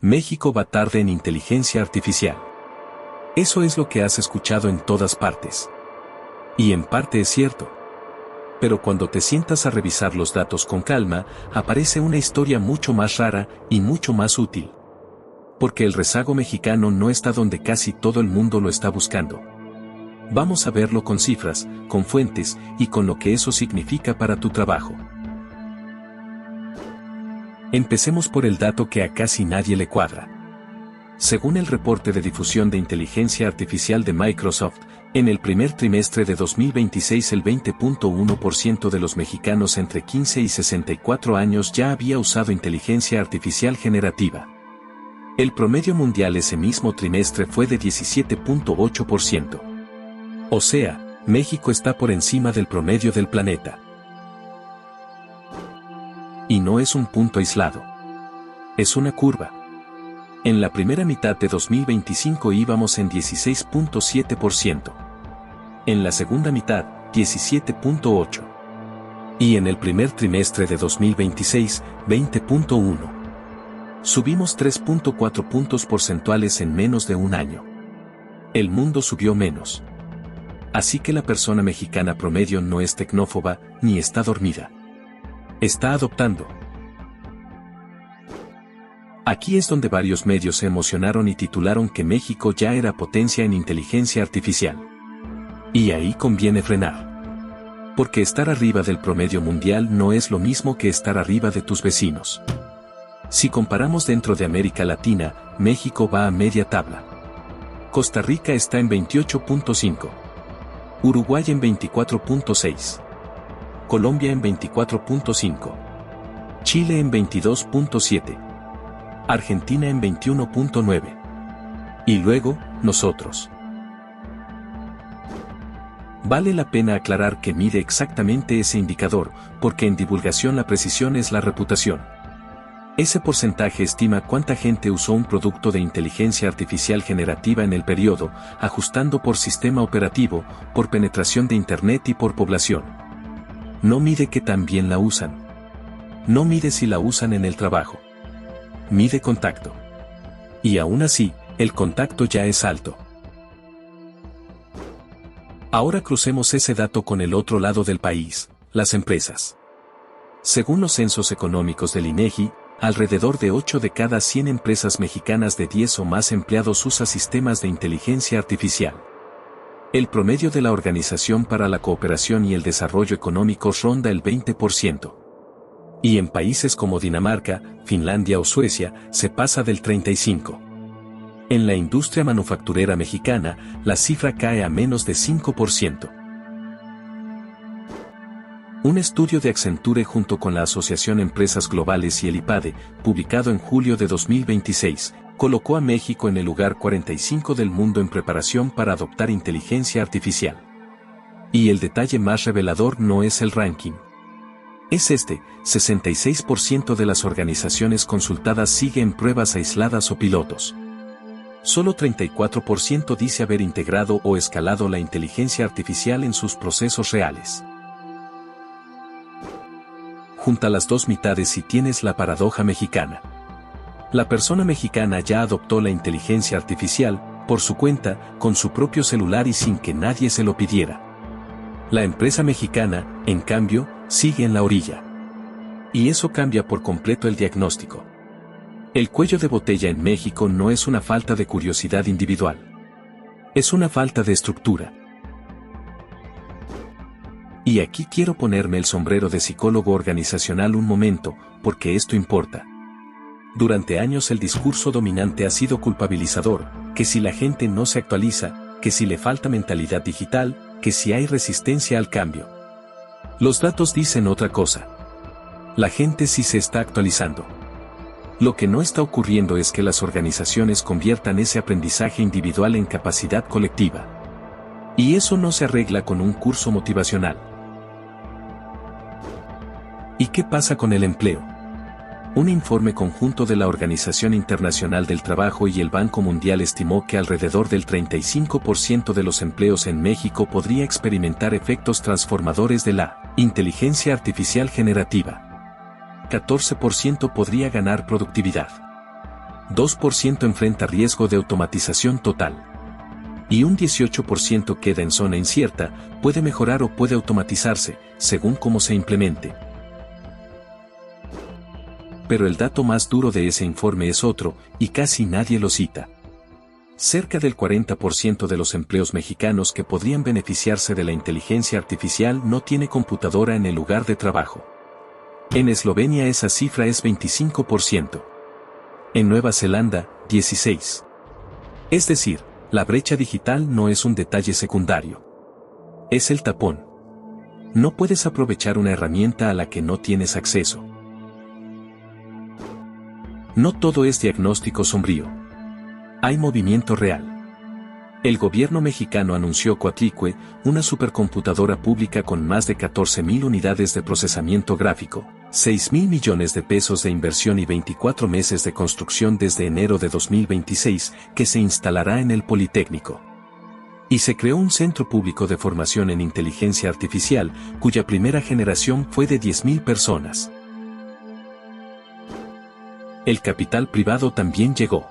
México va tarde en inteligencia artificial. Eso es lo que has escuchado en todas partes. Y en parte es cierto. Pero cuando te sientas a revisar los datos con calma, aparece una historia mucho más rara y mucho más útil. Porque el rezago mexicano no está donde casi todo el mundo lo está buscando. Vamos a verlo con cifras, con fuentes y con lo que eso significa para tu trabajo. Empecemos por el dato que a casi nadie le cuadra. Según el reporte de difusión de inteligencia artificial de Microsoft, en el primer trimestre de 2026 el 20.1% de los mexicanos entre 15 y 64 años ya había usado inteligencia artificial generativa. El promedio mundial ese mismo trimestre fue de 17.8%. O sea, México está por encima del promedio del planeta. Y no es un punto aislado. Es una curva. En la primera mitad de 2025 íbamos en 16.7%. En la segunda mitad, 17.8%. Y en el primer trimestre de 2026, 20.1%. Subimos 3.4 puntos porcentuales en menos de un año. El mundo subió menos. Así que la persona mexicana promedio no es tecnófoba, ni está dormida. Está adoptando. Aquí es donde varios medios se emocionaron y titularon que México ya era potencia en inteligencia artificial. Y ahí conviene frenar. Porque estar arriba del promedio mundial no es lo mismo que estar arriba de tus vecinos. Si comparamos dentro de América Latina, México va a media tabla. Costa Rica está en 28.5. Uruguay en 24.6. Colombia en 24.5. Chile en 22.7. Argentina en 21.9. Y luego, nosotros. Vale la pena aclarar que mide exactamente ese indicador, porque en divulgación la precisión es la reputación. Ese porcentaje estima cuánta gente usó un producto de inteligencia artificial generativa en el periodo, ajustando por sistema operativo, por penetración de Internet y por población. No mide que tan bien la usan. No mide si la usan en el trabajo. Mide contacto. Y aún así, el contacto ya es alto. Ahora crucemos ese dato con el otro lado del país, las empresas. Según los censos económicos del INEGI, alrededor de 8 de cada 100 empresas mexicanas de 10 o más empleados usa sistemas de inteligencia artificial. El promedio de la Organización para la Cooperación y el Desarrollo Económico ronda el 20%. Y en países como Dinamarca, Finlandia o Suecia, se pasa del 35%. En la industria manufacturera mexicana, la cifra cae a menos de 5%. Un estudio de Accenture junto con la Asociación Empresas Globales y el IPADE, publicado en julio de 2026, colocó a México en el lugar 45 del mundo en preparación para adoptar inteligencia artificial. Y el detalle más revelador no es el ranking. Es 66% de las organizaciones consultadas sigue en pruebas aisladas o pilotos. Solo 34% dice haber integrado o escalado la inteligencia artificial en sus procesos reales. Junta las dos mitades y tienes la paradoja mexicana. La persona mexicana ya adoptó la inteligencia artificial, por su cuenta, con su propio celular y sin que nadie se lo pidiera. La empresa mexicana, en cambio, sigue en la orilla. Y eso cambia por completo el diagnóstico. El cuello de botella en México no es una falta de curiosidad individual. Es una falta de estructura. Y aquí quiero ponerme el sombrero de psicólogo organizacional un momento, porque esto importa. Durante años el discurso dominante ha sido culpabilizador, que si la gente no se actualiza, que si le falta mentalidad digital, que si hay resistencia al cambio. Los datos dicen otra cosa. La gente sí se está actualizando. Lo que no está ocurriendo es que las organizaciones conviertan ese aprendizaje individual en capacidad colectiva. Y eso no se arregla con un curso motivacional. ¿Y qué pasa con el empleo? Un informe conjunto de la Organización Internacional del Trabajo y el Banco Mundial estimó que alrededor del 35% de los empleos en México podría experimentar efectos transformadores de la inteligencia artificial generativa. 14% podría ganar productividad. 2% enfrenta riesgo de automatización total. Y un 18% queda en zona incierta, puede mejorar o puede automatizarse, según cómo se implemente. Pero el dato más duro de ese informe es otro, y casi nadie lo cita. Cerca del 40% de los empleos mexicanos que podrían beneficiarse de la inteligencia artificial no tiene computadora en el lugar de trabajo. En Eslovenia esa cifra es 25%. En Nueva Zelanda, 16%. Es decir, la brecha digital no es un detalle secundario. Es el tapón. No puedes aprovechar una herramienta a la que no tienes acceso. No todo es diagnóstico sombrío. Hay movimiento real. El gobierno mexicano anunció Coatlicue, una supercomputadora pública con más de 14,000 unidades de procesamiento gráfico, 6,000 millones de pesos de inversión y 24 meses de construcción desde enero de 2026, que se instalará en el Politécnico. Y se creó un centro público de formación en inteligencia artificial, cuya primera generación fue de 10,000 personas. El capital privado también llegó.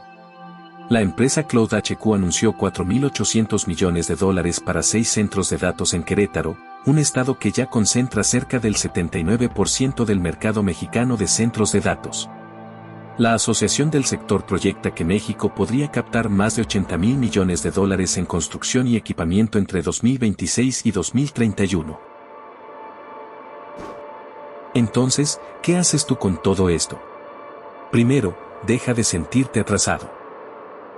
La empresa CloudHQ anunció $4,800 millones para 6 centros de datos en Querétaro, un estado que ya concentra cerca del 79% del mercado mexicano de centros de datos. La Asociación del Sector proyecta que México podría captar más de $80,000 millones en construcción y equipamiento entre 2026 y 2031. Entonces, ¿qué haces tú con todo esto? Primero, deja de sentirte atrasado.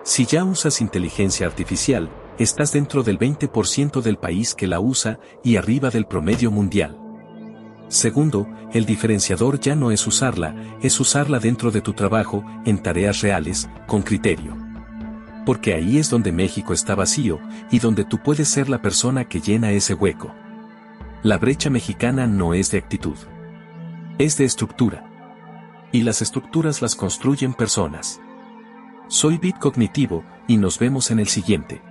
Si ya usas inteligencia artificial, estás dentro del 20% del país que la usa y arriba del promedio mundial. Segundo, el diferenciador ya no es usarla dentro de tu trabajo, en tareas reales, con criterio. Porque ahí es donde México está vacío, y donde tú puedes ser la persona que llena ese hueco. La brecha mexicana no es de actitud. Es de estructura. Y las estructuras las construyen personas. Soy Bit Cognitivo, y nos vemos en el siguiente.